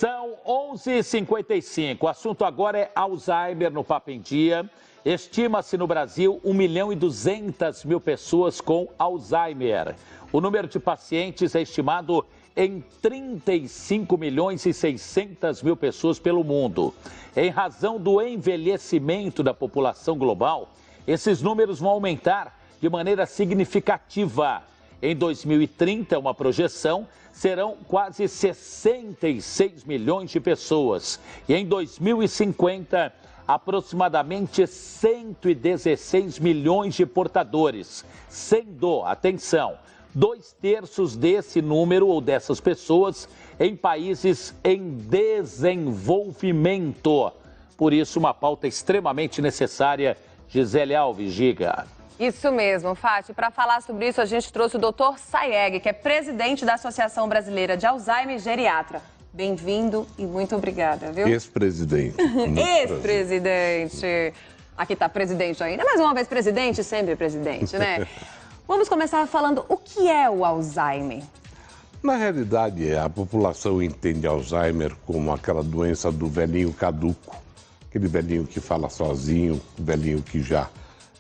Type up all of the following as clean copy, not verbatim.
São 11h55. O assunto agora é Alzheimer no Papo em Dia. Estima-se no Brasil 1.200.000 pessoas com Alzheimer. O número de pacientes é estimado em 35.600.000 pessoas pelo mundo. Em razão do envelhecimento da população global, esses números vão aumentar de maneira significativa. Em 2030, uma projeção, serão quase 66 milhões de pessoas. E em 2050, aproximadamente 116 milhões de portadores. Sendo, atenção, 2/3 desse número ou dessas pessoas em países em desenvolvimento. Por isso, uma pauta extremamente necessária. Gisele Alves, diga. Isso mesmo, Fati. Para falar sobre isso, a gente trouxe o Dr. Sayeg, que é presidente da Associação Brasileira de Alzheimer e Geriatra. Bem-vindo e muito obrigada, viu? Ex-presidente. Ex-presidente. Aqui tá presidente ainda, mais uma vez presidente, sempre presidente, né? Vamos começar falando o que é o Alzheimer. Na realidade, a população entende Alzheimer como aquela doença do velhinho caduco, aquele velhinho que fala sozinho, o velhinho que já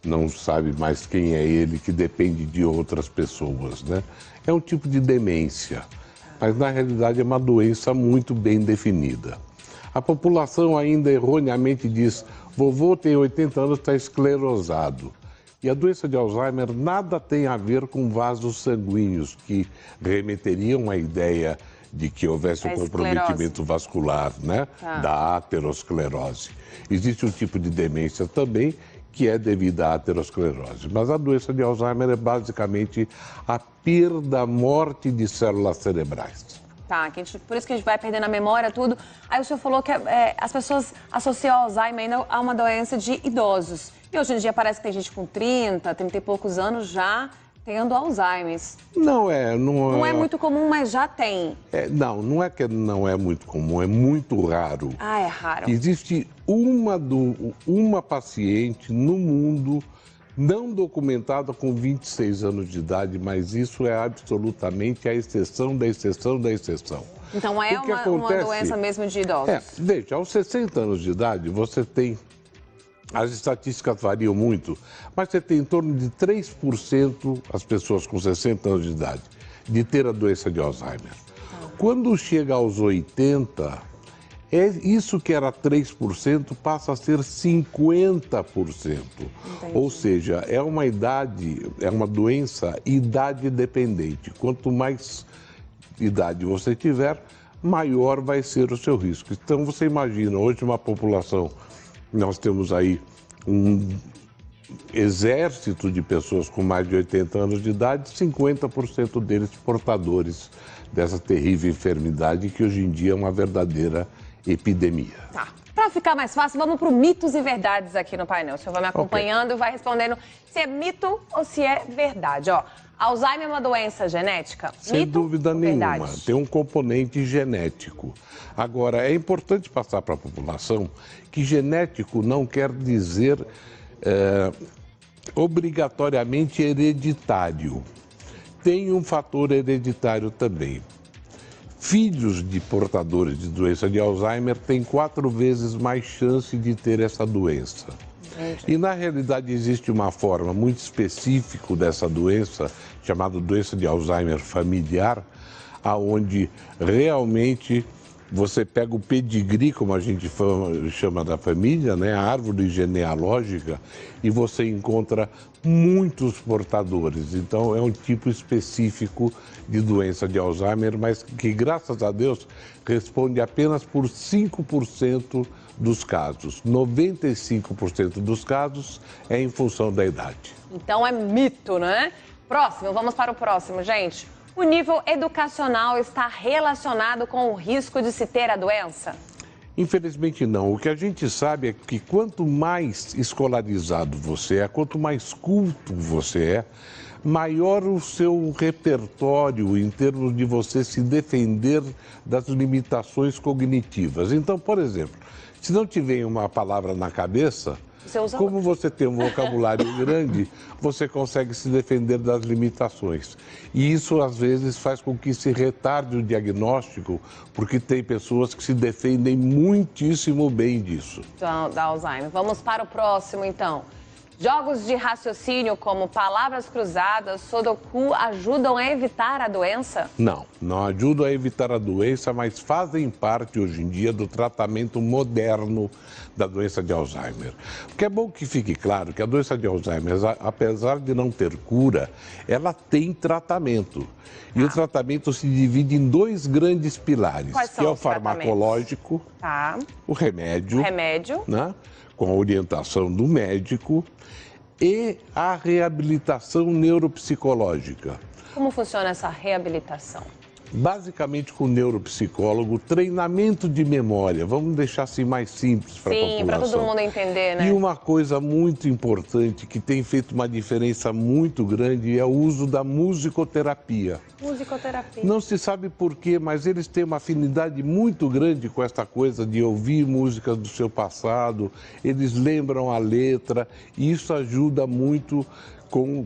não sabe mais quem é ele, que depende de outras pessoas, né? É um tipo de demência, mas na realidade é uma doença muito bem definida. A população ainda erroneamente diz, vovô tem 80 anos, está esclerosado. E a doença de Alzheimer nada tem a ver com vasos sanguíneos, que remeteriam à ideia de que houvesse um comprometimento vascular, né? Da aterosclerose. Existe um tipo de demência também, que é devido à aterosclerose. Mas a doença de Alzheimer é basicamente a perda, morte de células cerebrais. Tá, por isso que a gente vai perdendo a memória, tudo. Aí o senhor falou que as pessoas associam Alzheimer ainda a uma doença de idosos. E hoje em dia parece que tem gente com 30 e poucos anos já tendo Alzheimer. Não é muito comum, mas já tem. Não é que não é muito comum, é muito raro. Ah, é raro. Existe uma paciente no mundo não documentada com 26 anos de idade, mas isso é absolutamente a exceção da exceção da exceção. Então é uma doença mesmo de idosos? Veja, aos 60 anos de idade você tem... As estatísticas variam muito, mas você tem em torno de 3% as pessoas com 60 anos de idade de ter a doença de Alzheimer. Quando chega aos 80, isso que era 3% passa a ser 50%. Entendi. Ou seja, é uma doença idade dependente. Quanto mais idade você tiver, maior vai ser o seu risco. Então você imagina, hoje uma população... Nós temos aí um exército de pessoas com mais de 80 anos de idade, 50% deles portadores dessa terrível enfermidade que hoje em dia é uma verdadeira epidemia. Tá. Para ficar mais fácil, vamos para o mitos e verdades aqui no painel. O senhor vai me acompanhando e vai respondendo se é mito ou se é verdade. Ó, Alzheimer é uma doença genética? Sem mito dúvida nenhuma, verdade? Tem um componente genético. Agora, é importante passar para a população que genético não quer dizer obrigatoriamente hereditário. Tem um fator hereditário também. Filhos de portadores de doença de Alzheimer têm 4 vezes mais chance de ter essa doença. E na realidade existe uma forma muito específica dessa doença, chamada doença de Alzheimer familiar, aonde realmente você pega o pedigree, como a gente chama da família, né, a árvore genealógica, e você encontra muitos portadores. Então é um tipo específico de doença de Alzheimer, mas que, graças a Deus, responde apenas por 5% dos casos. 95% dos casos é em função da idade. Então é mito, né? Próximo, vamos para o próximo, gente. O nível educacional está relacionado com o risco de se ter a doença? Infelizmente não. O que a gente sabe é que quanto mais escolarizado você é, quanto mais culto você é, maior o seu repertório em termos de você se defender das limitações cognitivas. Então, por exemplo, se não te vem uma palavra na cabeça, Você usa Como você tem um vocabulário grande, você consegue se defender das limitações. E isso, às vezes, faz com que se retarde o diagnóstico, porque tem pessoas que se defendem muitíssimo bem disso. da Alzheimer. Vamos para o próximo, então. Jogos de raciocínio como palavras cruzadas, Sudoku, ajudam a evitar a doença? Não ajudam a evitar a doença, mas fazem parte hoje em dia do tratamento moderno da doença de Alzheimer. Porque é bom que fique claro que a doença de Alzheimer, apesar de não ter cura, ela tem tratamento. E o tratamento se divide em dois grandes pilares, Quais são que é o os tratamentos? farmacológico, o remédio, né, com a orientação do médico, e a reabilitação neuropsicológica. Como funciona essa reabilitação? Basicamente com o neuropsicólogo, treinamento de memória. Vamos deixar assim mais simples para a população. Sim, para todo mundo entender, né? E uma coisa muito importante que tem feito uma diferença muito grande é o uso da musicoterapia. Musicoterapia. Não se sabe por quê, mas eles têm uma afinidade muito grande com essa coisa de ouvir músicas do seu passado, eles lembram a letra e isso ajuda muito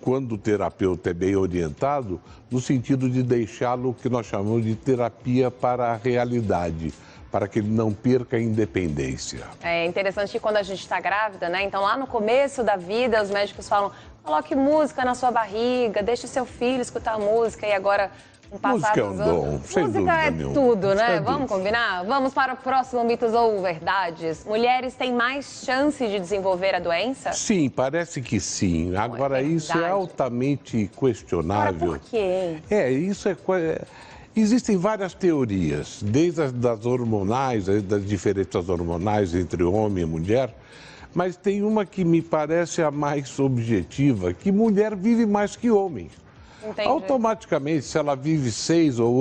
quando o terapeuta é bem orientado, no sentido de deixá-lo o que nós chamamos de terapia para a realidade, para que ele não perca a independência. É interessante que quando a gente está grávida, né? Então lá no começo da vida, os médicos falam, coloque música na sua barriga, deixe seu filho escutar música e agora... Música é um dom, sem dúvida Música é nenhuma. tudo, né? Vamos combinar? Vamos para o próximo mitos ou verdades. Mulheres têm mais chance de desenvolver a doença? Sim, parece que sim. Agora, isso é altamente questionável. Agora, por quê? Isso é... Existem várias teorias, desde as das hormonais, das diferenças hormonais entre homem e mulher, mas tem uma que me parece a mais objetiva, que mulher vive mais que homem. Entendi. Automaticamente, se ela vive 6 ou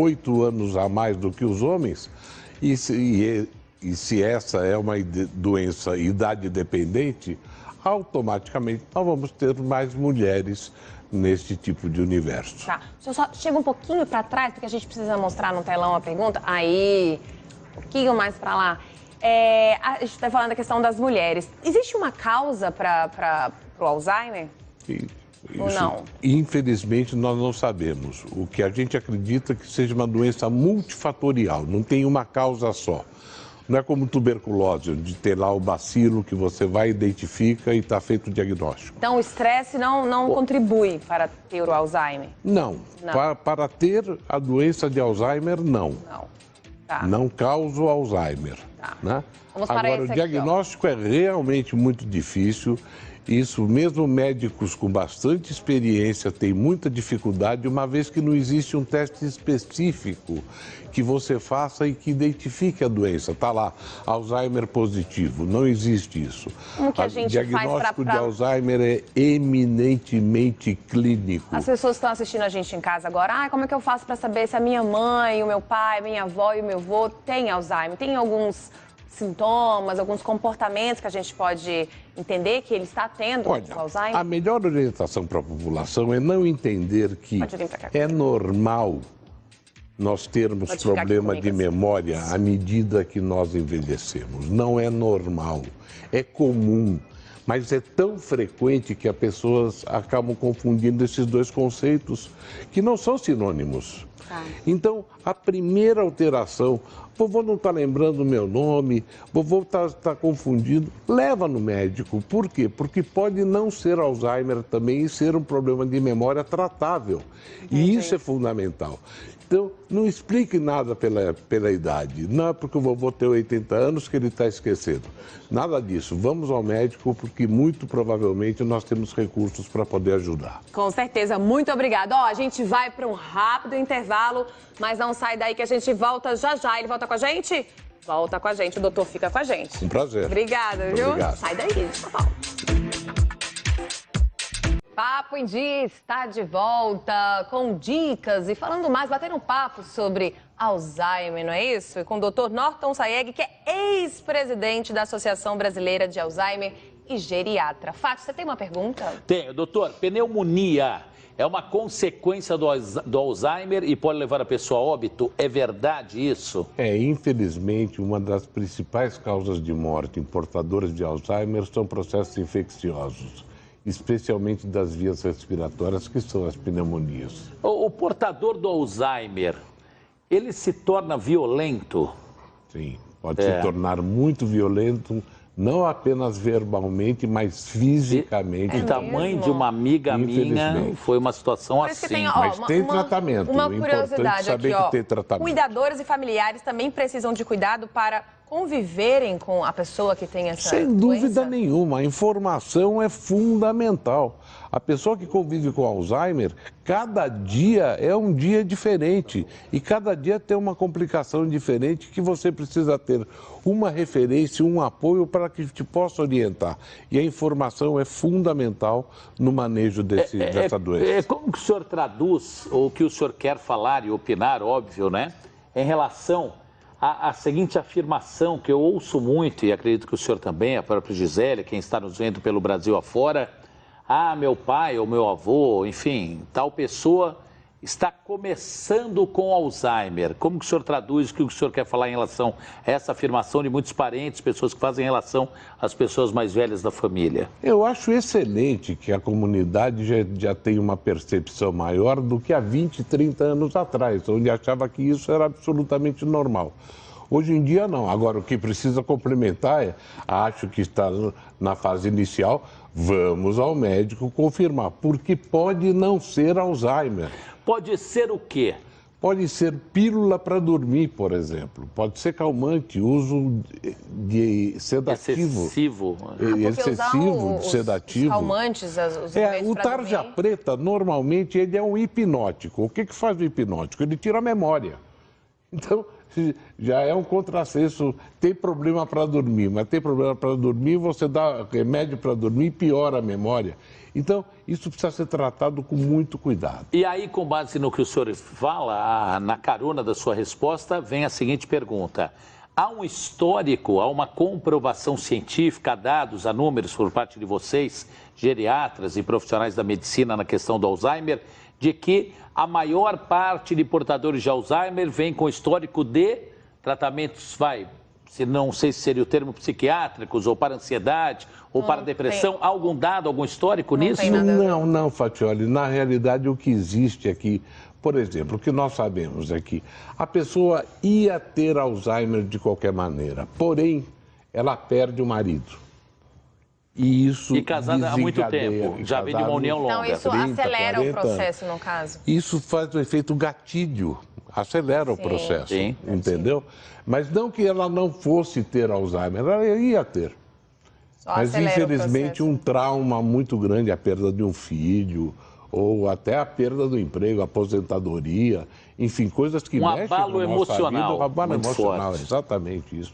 8 anos a mais do que os homens, e se essa é uma doença idade dependente, automaticamente nós vamos ter mais mulheres nesse tipo de universo. Tá, deixa eu só chega um pouquinho para trás, porque a gente precisa mostrar no telão a pergunta. Aí, um pouquinho mais para lá. A gente está falando da questão das mulheres. Existe uma causa para o Alzheimer? Ou não? Infelizmente, nós não sabemos. O que a gente acredita que seja uma doença multifatorial, não tem uma causa só. Não é como tuberculose, onde tem lá o bacilo que você vai, identifica e está feito o diagnóstico. Então, o estresse não contribui para ter o Alzheimer? Não. Para ter a doença de Alzheimer, não. Tá. Não causa o Alzheimer. Tá. Né? Vamos para Agora, esse o aqui, diagnóstico é realmente muito difícil. Isso, mesmo médicos com bastante experiência têm muita dificuldade, uma vez que não existe um teste específico que você faça e que identifique a doença. Está lá, Alzheimer positivo, não existe isso. Como que a gente faz para... O diagnóstico de Alzheimer é eminentemente clínico. As pessoas estão assistindo a gente em casa agora, como é que eu faço para saber se a minha mãe, o meu pai, minha avó e o meu avô têm Alzheimer? Tem alguns sintomas, alguns comportamentos que a gente pode entender que ele está tendo Alzheimer? A melhor orientação para a população é não entender que é normal nós termos problema de memória à medida que nós envelhecemos. Não é normal, é comum, mas é tão frequente que as pessoas acabam confundindo esses dois conceitos que não são sinônimos. Então, a primeira alteração, vovô não está lembrando o meu nome, vovô está confundindo, leva no médico. Por quê? Porque pode não ser Alzheimer também e ser um problema de memória tratável. E isso é fundamental. Então, não explique nada pela idade. Não é porque o vovô tem 80 anos que ele está esquecendo. Nada disso. Vamos ao médico porque muito provavelmente nós temos recursos para poder ajudar. Com certeza. Muito obrigada. A gente vai para um rápido intervalo, mas não sai daí que a gente volta já já. Ele volta com a gente? Volta com a gente. O doutor fica com a gente. Um prazer. Obrigada, viu? Obrigado. Sai daí. Papo em Dia está de volta com dicas e falando mais, batendo um papo sobre Alzheimer, não é isso? E com o Dr. Norton Sayegh, que é ex-presidente da Associação Brasileira de Alzheimer e geriatra. Fátima, você tem uma pergunta? Tenho, doutor. Pneumonia é uma consequência do Alzheimer e pode levar a pessoa a óbito? É verdade isso? Infelizmente, uma das principais causas de morte em portadores de Alzheimer são processos infecciosos, especialmente das vias respiratórias, que são as pneumonias. O portador do Alzheimer, ele se torna violento? Sim, pode se tornar muito violento, não apenas verbalmente, mas fisicamente. O tamanho de uma amiga minha foi uma situação assim. Mas tem tratamento. Uma curiosidade saber aqui, que tem tratamento. Cuidadores e familiares também precisam de cuidado para conviverem com a pessoa que tem essa Sem doença? dúvida nenhuma, a informação é fundamental. A pessoa que convive com Alzheimer, cada dia é um dia diferente e cada dia tem uma complicação diferente que você precisa ter uma referência, um apoio para que te possa orientar. E a informação é fundamental no manejo dessa doença. Como que o senhor traduz, ou o que o senhor quer falar e opinar, óbvio, né, em relação a seguinte afirmação que eu ouço muito, e acredito que o senhor também, a própria Gisele, quem está nos vendo pelo Brasil afora, meu pai ou meu avô, enfim, tal pessoa está começando com Alzheimer. Como que o senhor traduz o que o senhor quer falar em relação a essa afirmação de muitos parentes, pessoas que fazem em relação às pessoas mais velhas da família? Eu acho excelente que a comunidade já tem uma percepção maior do que há 20, 30 anos atrás, onde achava que isso era absolutamente normal. Hoje em dia não. Agora, o que precisa complementar acho que está na fase inicial, vamos ao médico confirmar, porque pode não ser Alzheimer. Pode ser o quê? Pode ser pílula para dormir, por exemplo. Pode ser calmante, uso de sedativo. Excessivo, sedativo. Os calmantes, os remédios o tarja preta, normalmente, ele é um hipnótico. O que faz o hipnótico? Ele tira a memória. Então, já é um contrassenso. Tem problema para dormir, mas tem problema para dormir, você dá remédio para dormir e piora a memória. Então, isso precisa ser tratado com muito cuidado. E aí, com base no que o senhor fala, na carona da sua resposta, vem a seguinte pergunta. Há um histórico, há uma comprovação científica, há dados, há números por parte de vocês, geriatras e profissionais da medicina na questão do Alzheimer, de que a maior parte de portadores de Alzheimer vem com histórico de tratamentos, não sei se seria o termo, psiquiátricos, ou para ansiedade, ou para depressão. Há algum dado, algum histórico nisso? Não, Fatioli. Na realidade, o que existe aqui, por exemplo, o que nós sabemos é que a pessoa ia ter Alzheimer de qualquer maneira, porém, ela perde o marido. E casada há muito tempo, já vem de uma união longa. Então isso 30, acelera o 40 processo, no caso? Isso faz o efeito gatilho, acelera o processo, entendeu? Mas não que ela não fosse ter Alzheimer, ela ia ter. Mas infelizmente um trauma muito grande, a perda de um filho, ou até a perda do emprego, a aposentadoria, enfim, coisas que mexem com a nossa emocional, vida. Um abalo emocional, forte. Exatamente isso.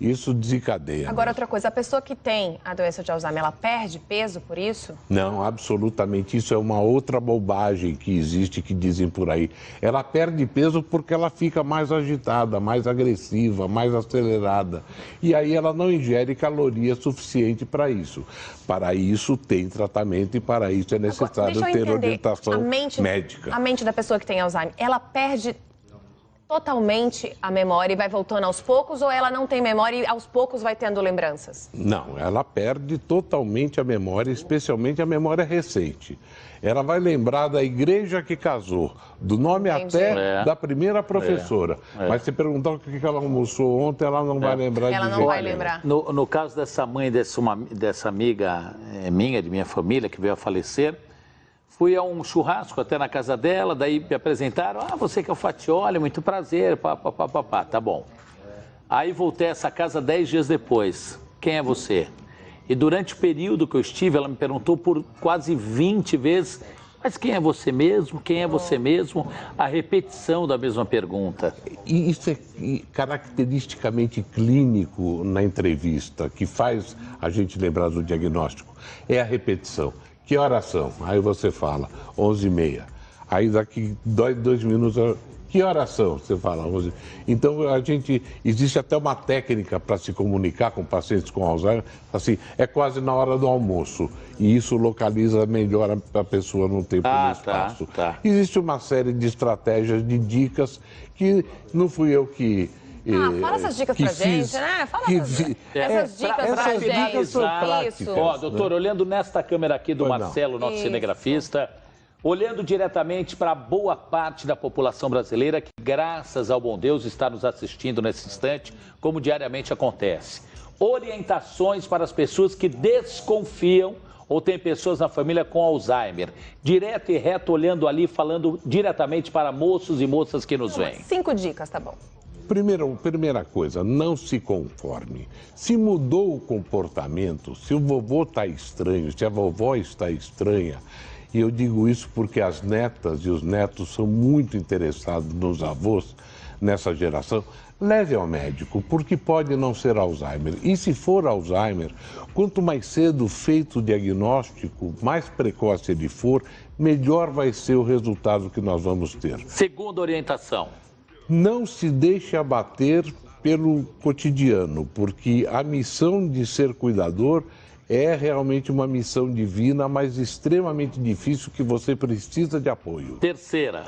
Isso desencadeia. Agora, outra coisa, a pessoa que tem a doença de Alzheimer, ela perde peso por isso? Não, absolutamente. Isso é uma outra bobagem que existe, que dizem por aí. Ela perde peso porque ela fica mais agitada, mais agressiva, mais acelerada. E aí ela não ingere caloria suficiente para isso. Para isso tem tratamento e para isso é necessário ter orientação médica. A mente da pessoa que tem Alzheimer, ela perde totalmente a memória e vai voltando aos poucos, ou ela não tem memória e aos poucos vai tendo lembranças? Não, ela perde totalmente a memória, especialmente a memória recente. Ela vai lembrar da igreja que casou, do nome até da primeira professora. Mas se perguntar o que ela almoçou ontem, ela não vai lembrar. Ela não vai lembrar. No caso dessa mãe, dessa amiga minha, de minha família, que veio a falecer, fui a um churrasco até na casa dela, daí me apresentaram, você que é o Fatioli, muito prazer, tá bom. Aí voltei a essa casa 10 dias depois, quem é você? E durante o período que eu estive, ela me perguntou por quase 20 vezes, mas quem é você mesmo? Quem é você mesmo? A repetição da mesma pergunta. E isso é caracteristicamente clínico na entrevista, que faz a gente lembrar do diagnóstico, é a repetição. Que horas são? Aí você fala, 11h30. Aí daqui 2 minutos, Que horas são? Você fala. Então, existe até uma técnica para se comunicar com pacientes com Alzheimer, assim, é quase na hora do almoço. E isso localiza melhor a pessoa no tempo e no espaço. Existe uma série de estratégias, de dicas, que não fui eu que... fala essas dicas pra gente, né? Fala essas dicas pra gente. Ó, doutor, olhando nesta câmera aqui do Marcelo, nosso cinegrafista, olhando diretamente para boa parte da população brasileira que, graças ao bom Deus, está nos assistindo nesse instante, como diariamente acontece. Orientações para as pessoas que desconfiam ou tem pessoas na família com Alzheimer. Direto e reto, olhando ali, falando diretamente para moços e moças que nos veem. 5 dicas, tá bom. Primeira coisa, não se conforme. Se mudou o comportamento, se o vovô está estranho, se a vovó está estranha, e eu digo isso porque as netas e os netos são muito interessados nos avós nessa geração, leve ao médico, porque pode não ser Alzheimer. E se for Alzheimer, quanto mais cedo feito o diagnóstico, mais precoce ele for, melhor vai ser o resultado que nós vamos ter. Segunda orientação. Não se deixe abater pelo cotidiano, porque a missão de ser cuidador é realmente uma missão divina, mas extremamente difícil, que você precisa de apoio. Terceira.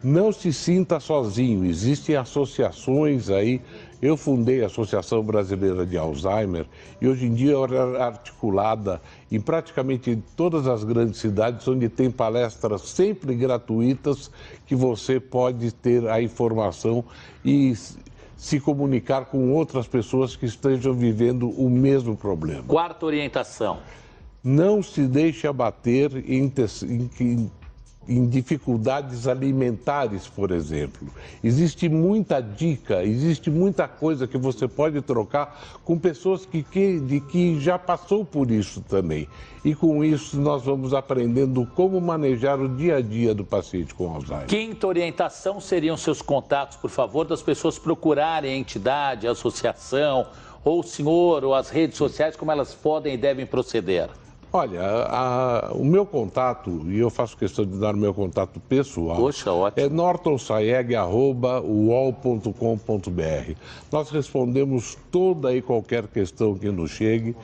Não se sinta sozinho, existem associações aí. Eu fundei a Associação Brasileira de Alzheimer e hoje em dia é articulada em praticamente todas as grandes cidades, onde tem palestras sempre gratuitas, que você pode ter a informação e se comunicar com outras pessoas que estejam vivendo o mesmo problema. Quarta orientação. Não se deixe abater em dificuldades alimentares, por exemplo. Existe muita dica, existe muita coisa que você pode trocar com pessoas que já passou por isso também. E com isso nós vamos aprendendo como manejar o dia a dia do paciente com Alzheimer. Quinta orientação seriam seus contatos, por favor, das pessoas procurarem a entidade, a associação, ou o senhor, ou as redes sociais, como elas podem e devem proceder. Olha, o meu contato, e eu faço questão de dar o meu contato pessoal, poxa, ótimo, é nortonsaeg@uol.com.br. Nós respondemos toda e qualquer questão que nos chegue,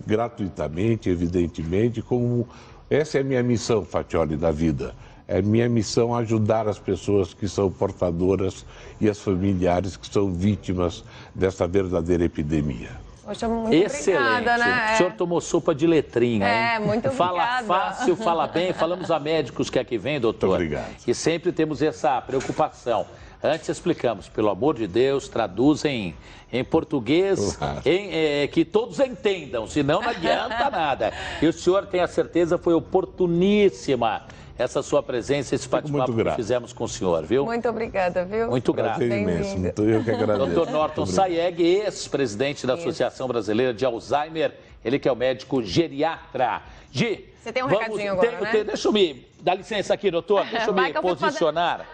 gratuitamente, evidentemente, como essa é a minha missão, Fatioli, da vida. É minha missão ajudar as pessoas que são portadoras e as familiares que são vítimas dessa verdadeira epidemia. Poxa, muito excelente. Obrigada, né? O senhor tomou sopa de letrinha, hein? Muito obrigada. Fala fácil, fala bem. Falamos a médicos que aqui vem, doutor. Muito obrigado. E sempre temos essa preocupação. Antes explicamos, pelo amor de Deus, traduzem em português, que todos entendam, senão não adianta nada. E o senhor, tem a certeza, foi oportuníssima essa sua presença, esse bate-papo que fizemos com o senhor, viu? Muito obrigada, viu? Muito grato. Imenso. Eu que agradeço. Dr. Norton Saeg, ex-presidente da Associação Brasileira de Alzheimer, ele que é o médico geriatra. Gi, você tem um recadinho agora, né? Deixa eu me... Dá licença aqui, doutor. Deixa eu me posicionar.